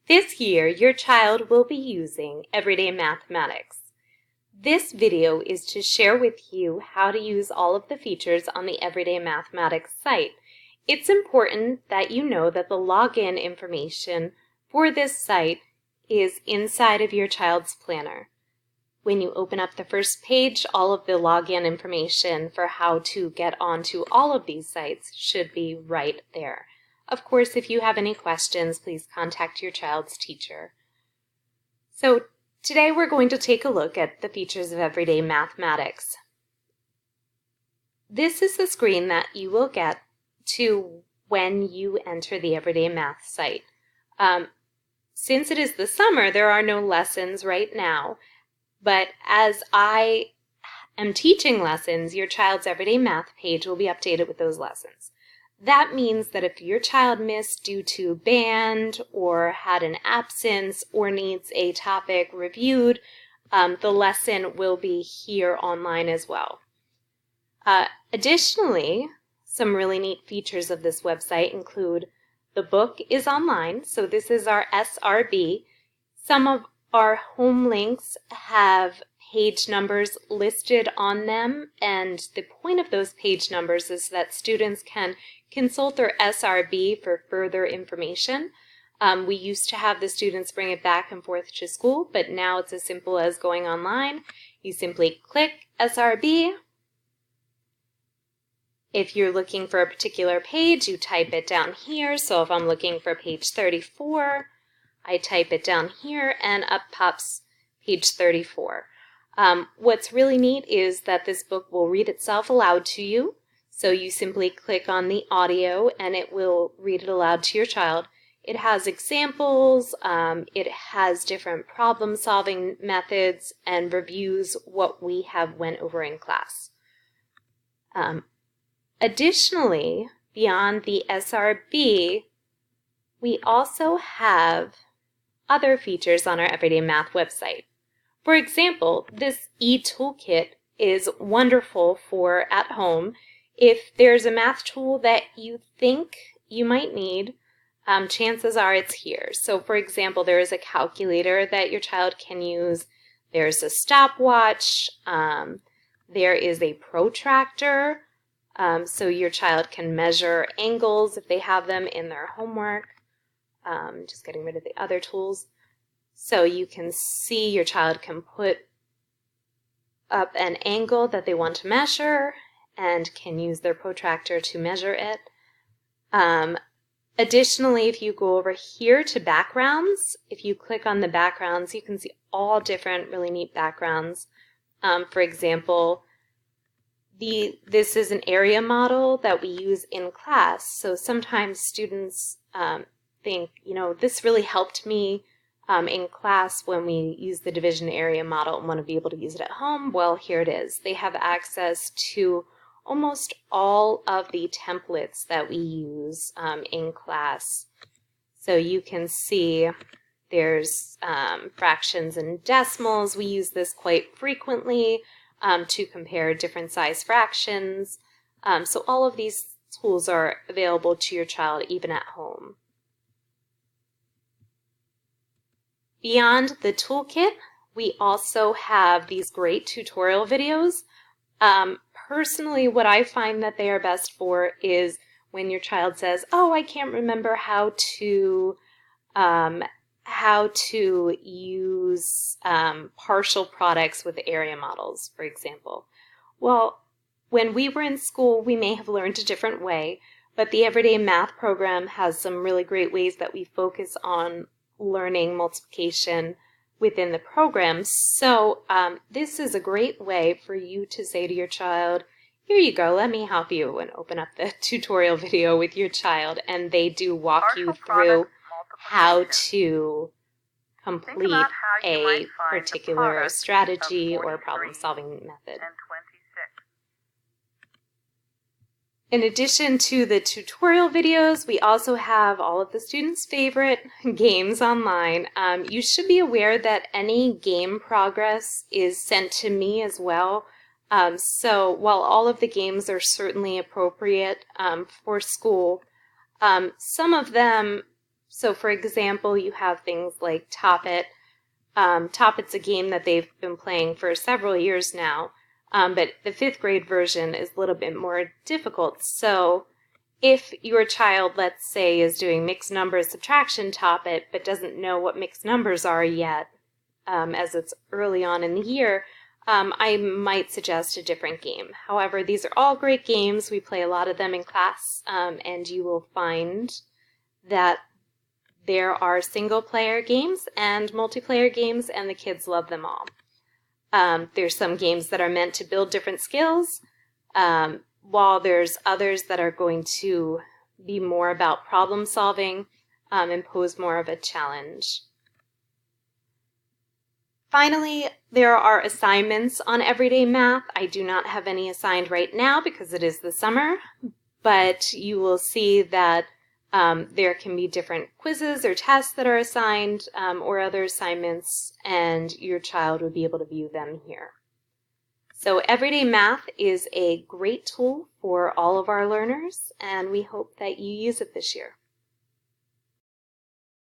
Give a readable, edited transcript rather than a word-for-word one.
This year, your child will be using Everyday Mathematics. This video is to share with you how to use all of the features on the Everyday Mathematics site. It's important that you know that the login information for this site is inside of your child's planner. When you open up the first page, all of the login information for how to get onto all of these sites should be right there. Of course, if you have any questions, please contact your child's teacher. So today we're going to take a look at the features of Everyday Mathematics. This is the screen that you will get to when you enter the Everyday Math site. Since it is the summer, there are no lessons right now, but as I am teaching lessons, your child's Everyday Math page will be updated with those lessons. That means that if your child missed due to band or had an absence or needs a topic reviewed, the lesson will be here online as well. Additionally, some really neat features of this website include the book is online, so this is our SRB. Some of our home links have page numbers listed on them, and the point of those page numbers is that students can consult their SRB for further information. We used to have the students bring it back and forth to school, but now it's as simple as going online. You simply click SRB. If you're looking for a particular page, you type it down here. So if I'm looking for page 34, I type it down here and up pops page 34. What's really neat is that this book will read itself aloud to you. So you simply click on the audio and it will read it aloud to your child. It has examples, it has different problem solving methods and reviews what we have went over in class. Additionally, beyond the SRB, we also have other features on our Everyday Math website. For example, this e-toolkit is wonderful for at home. If there's a math tool that you think you might need, chances are it's here. So for example, there is a calculator that your child can use. There's a stopwatch. There is a protractor. So your child can measure angles if they have them in their homework. Just getting rid of the other tools. So you can see your child can put up an angle that they want to measure and can use their protractor to measure it. Additionally, if you go over here to backgrounds, if you click on the backgrounds, you can see all different really neat backgrounds. For example, this is an area model that we use in class. So sometimes students think, this really helped me in class when we use the division area model and want to be able to use it at home. Well, here it is. They have access to almost all of the templates that we use in class. So you can see there's fractions and decimals. We use this quite frequently to compare different size fractions. So all of these tools are available to your child even at home. Beyond the toolkit, we also have these great tutorial videos. Personally, what I find that they are best for is when your child says, "Oh, I can't remember how to use partial products with area models," for example. Well, when we were in school, we may have learned a different way, but the Everyday Math program has some really great ways that we focus on learning multiplication within the program. So this is a great way for you to say to your child, "Here you go, let me help you," and open up the tutorial video with your child, and they do walk you through how to complete a particular strategy or problem-solving method. In addition to the tutorial videos, we also have all of the students' favorite games online. You should be aware that any game progress is sent to me as well. So while all of the games are certainly appropriate for school, some of them So for example, you have things like Top It. Top It's a game that they've been playing for several years now, but the 5th grade version is a little bit more difficult. So if your child, let's say, is doing mixed numbers subtraction Top It, but doesn't know what mixed numbers are yet, as it's early on in the year, I might suggest a different game. However, these are all great games. We play a lot of them in class, and you will find that there are single-player games and multiplayer games, and the kids love them all. There's some games that are meant to build different skills, while there's others that are going to be more about problem solving and pose more of a challenge. Finally, there are assignments on Everyday Math. I do not have any assigned right now because it is the summer, but you will see that there can be different quizzes or tests that are assigned or other assignments, and your child would be able to view them here. So Everyday Math is a great tool for all of our learners, and we hope that you use it this year.